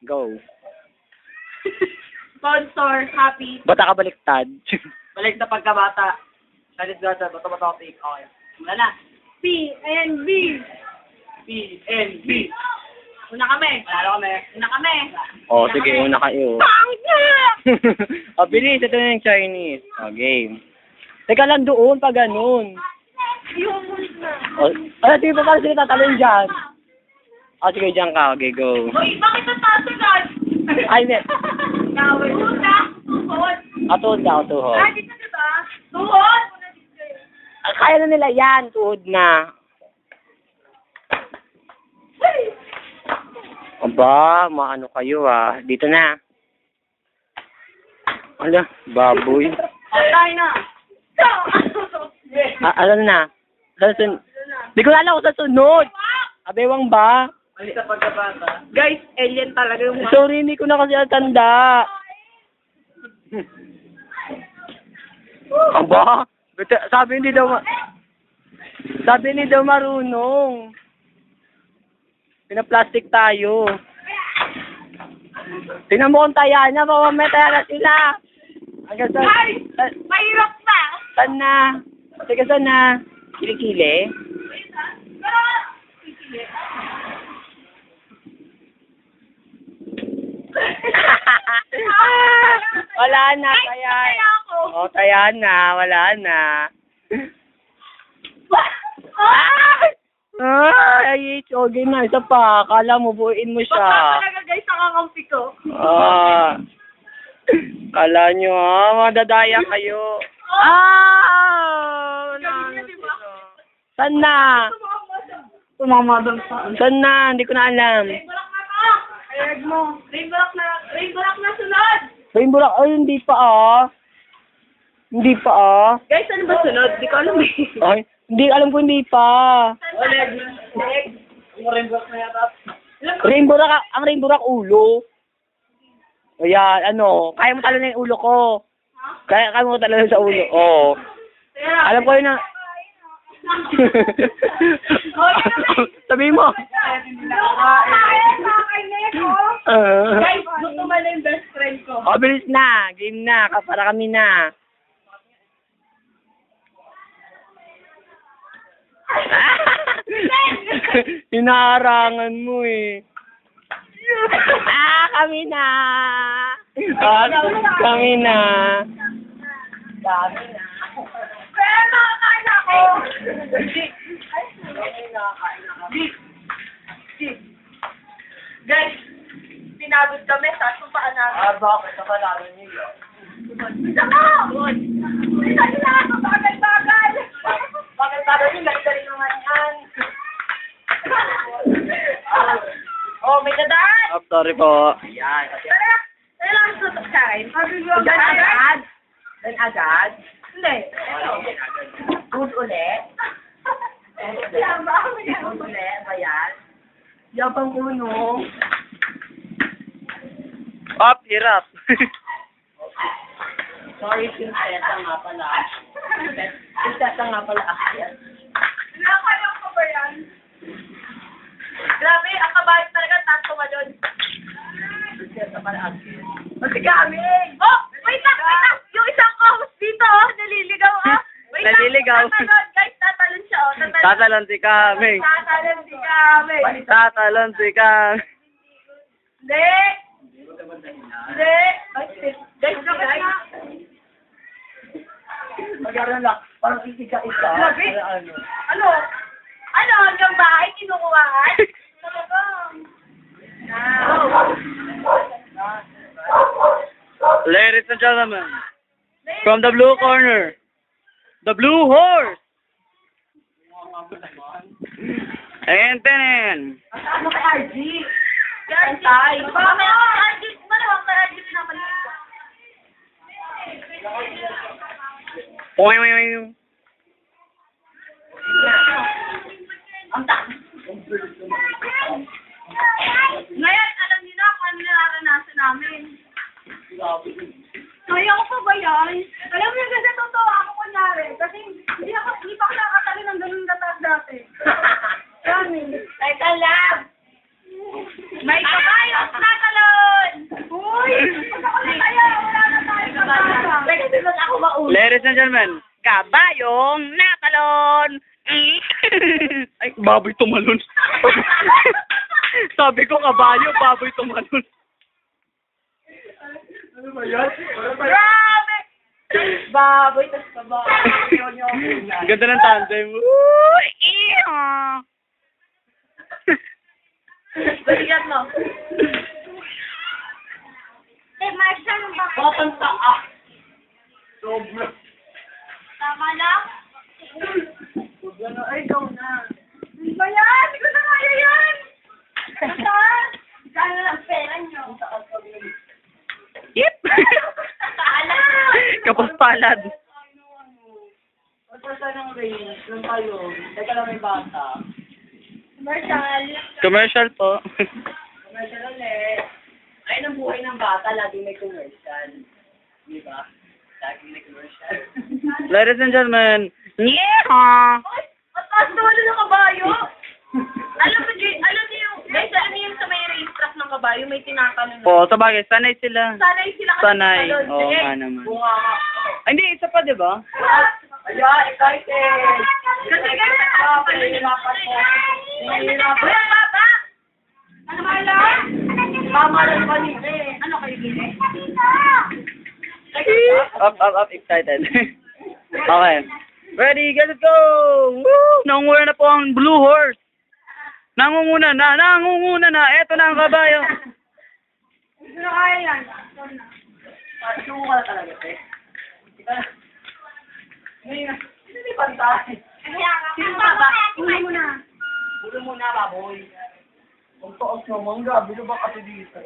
Go. Sponsor, happy. Bata ka baliktad. Balik na pagkabata. Salit gata, bata-bata ko take. Okay. Wala na. PNB. PNB. Una kami. Lalo kami. Una kami. Oh, sige, una kayo. Oh, bilis. Ito na yung Chinese. Oh, game. Teka lang doon, pag ganun. Yung na. Oh, sige pa pala sila tatalon dyan. Oh, sige, dyan ka. Okay, go. Uy, bakit ang tatagal? Ay, hindi. Naway. Una. Tuhod. Tuhod na, tuhod. Ah, dito diba? Tuhod. Kaya na nila yan, tuhod na. Aba, maano kayo ah. Dito na. Ala, baboy. Tayo na. Alam na. Di ko alam kung sa sunod. Abewang ba? Balik sa pagkabata. Guys, alien talaga yung mga... Sorry, hindi ko na kasi natanda. Aba, sabi hindi daw marunong. Pinaplastic tayo. Tingnan mo kung taya na, baka may taya na sila. Hanggang saan? Ay! Mahirap na! Saan na? Sige, saan na? Kilikili? Wala na, taya. Oh, taya na, wala na. Ay, okay na, isa pa. Kala mo, buuin mo siya. Baka talaga guys, nakakampi ko. Kala nyo, madadaya kayo. Wala na sila. Saan na? Tumamadang saan? Saan na? Hindi ko na alam. Rainbow na ka! Ayag mo. Rainbow na sunod! Rainbow Rock, ay, hindi pa Hindi pa Guys, ano ba sunod? Di ko alam eh. Ay, hindi, alam ko hindi pa. Oleg. Rainbow na yata. Rainbow Rock, ang Rainbow Rock ulo. Ayan, kaya mo talo na yung ulo ko. Kaya mo talo sa ulo. Oo. Alam ko yun na. Sabi mo. Guys, gusto ba na yung best friend ko? Bilis na. Game na. Para kami na. Hinaharangan mo eh. Kami na. Kami na. Kaya nakakain ako. Guys, pinagod kami sa sumpaan namin. Bakit? Nakalala niyo yun. Isa ka! Isa nila! Bagal-bagal! Bagal-bagal yung galing-galing naman yan. Oh, may dadaan! Oh, sorry po. Ayan. Tara lang tutok sa akin. Diyan agad? Diyan agad? Hindi. Good ulit. Good ulit. Ayan. Yabang uno. Up, hirap. Sorry, prinsesa nga pala. Prinsesa nga pala akyat. Nakakaya ko ba yan? Grabe, ang kabayan talaga, tanto ka doon. Prinsesa pala akyat. Masigami! Oh! Wait lang! Yung isang host dito, naliligaw Wait lang! Naliligaw. Tatalon, guys, tatalon siya Tatalon si kami. Tatalon si kami. Tatalon si kami. Hindi! Hindi! Guys, Mag-aaral lang. Parang isa-isa. Grabe. Ano? Hanggang bahay, kinukuhaan? Talagang. Ladies and gentlemen, from the blue corner, the blue horse. And then, Ano kay RG? Tay. Baka may RG. Malamang kay RG pinapalitan ko. oy, oy, oy. Ang taas. Ngayon, alam niyo na kung ano nararanasan namin. Kaya ko pa ba yan? Alam mo yung kasi totoo ako kunyari. Kasi hindi pa ako nakakatali ng ganun kataas dati. Kami. Teka lang. May kabayos na talon! mauna. Ladies and gentlemen, kabayong natalon! Ay, baboy tumalon. Sabi ko kabayo, baboy tumalon. Ano ba yan? Grabe! Baboy, tas baboy. Ganda ng tandem. Uy, iyo! Balikan mo. Marshall, bakit? Taas. Sobra. Tama lang? Ay, ikaw na. Ano ba yan? Hindi ko na kaya yan. Saan? Saan na lang pera nyo? Yep! Kapos palad. Pagpasa ng range, lang tayo. Teka lang may bata. Commercial. Commercial po. Commercial ulit. Ayun ang buhay ng bata, laging may commercial. Di ba? Laging may commercial. Ladies and gentlemen, yeehaw! Ay! Mataas naman ng kabayo! Alam mo, Jay, alam niyo yung, guys, alam niyo yung sa may racetrack ng kabayo, may tinatanong. Oo, sa bagay, sanay sila. Sanay sila kasi Sanay. talon. Oo Sige, nga naman. bunga ka. Ay, hindi, isa pa, di ba? Ayan, excited! Kasi gano'n na! Nahihirapan mo. Nahihirapan. Uy, ang bata! Ano ba lang? Tama lang kanina eh. Ano kayo gini? Up, excited. Okay. Ready, get it, go! Woo! Nangunguna na po ang Blue Horse. Nangunguna na. Eto na ang kabayo. Hindi na kaya yan. Sumo ka na talaga, eh. Hindi pantay. Sino ka ba? Uli mo na. Uli mo na, baboy. Ang taas naman, gabi na ba kasi dito?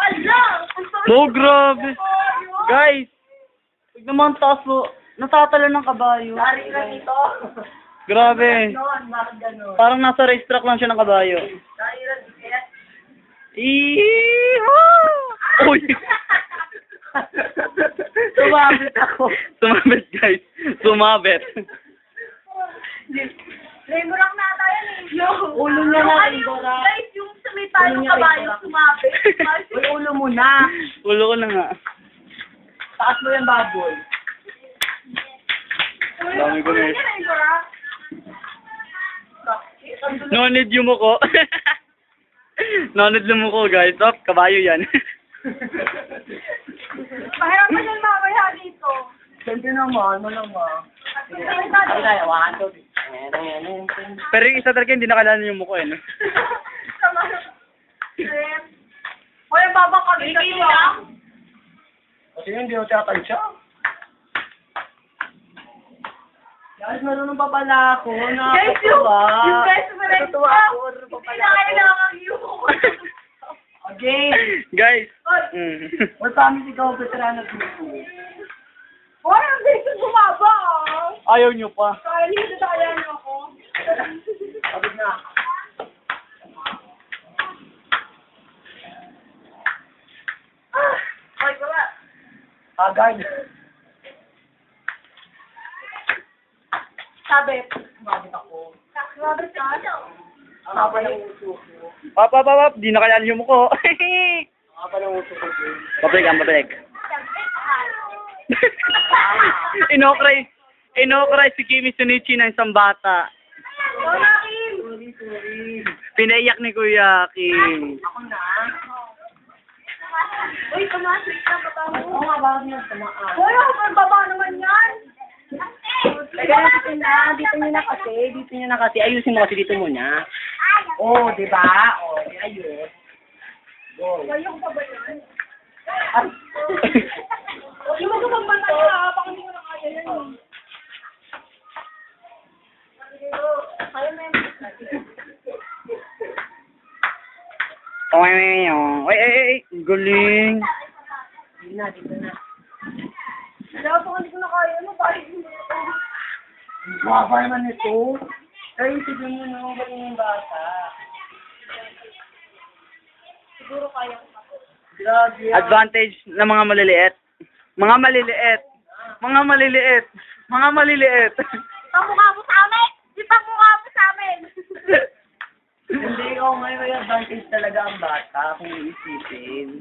Ala! Oh, grabe. Guys, tignan mo ang taas mo. Natatalo ng kabayo. Dari na dito. Grabe. Ganon, bakit ganon? Parang nasa racetrack lang siya ng kabayo. Dari na dito. Iihaw! Uy! Sumabit ako. Sumabit, guys. Sumabit. Lemurang na tayo eh. Ulo niya na, Lemurang. Guys, yung sa may talong kabayo, sumabit. Uy, ulo mo na. Ulo ko na nga. Taas mo yung baboy. Dami ko na eh. Lemurang. No need yung muko. No need yung muko, guys. Oh, kabayo yan. Mahirapan yung mamaya dito. Siyempre naman, malamang. Ay, kaya, wakan to. Pero yung isa talaga hindi nakalala yung muko eh. No? Hoy, babang kami ka lang. Kasi hindi ako tiyatansya. Guys, marunong babala ako. Guys, yung best friend ko. Hindi na kailangan yung okay. Guys. Or promise ikaw, veterano dito. Hoy, ang gusto bumaba. Ayaw nyo pa. Kaya nito kaya niyo ako. Abig na. Ay, wala. Agad. Sabit. Sabit ako. Sabit ako. Ang haba ng uso ko. Pap. Di nakalala yung muko. Ang haba ng uso ko. Pabalik. Inokray si Kimi Sunichi ng isang bata. Sorry. Pinaiyak ni Kuya Kim. Ako na. Uy, tumasik ka ba mo? Oo nga, bakit niya tumaan? Uy, baba naman yan. Dito nyo na kasi. Ayusin mo kasi dito muna. Oo, di ba? Oo, ayos. Go. Ayoko pa ba yan? Huwag mo kumabanta ha, baka hindi ko na kaya yan. Kaya mo yan. Ay, galing. Dito na. Kaya baka hindi ko na kaya, ano? Bakit hindi ko na kaya? Baba naman ito. Ay, isipin mo na, galing yung bata. Siguro kaya ko pa. Grabe. Advantage ng mga maliliit. Mga maliliit. Pamukha mo sa amin! Di pamukha mo sa amin! Hindi ko ngayon may advantage talaga ang bata kung iisipin.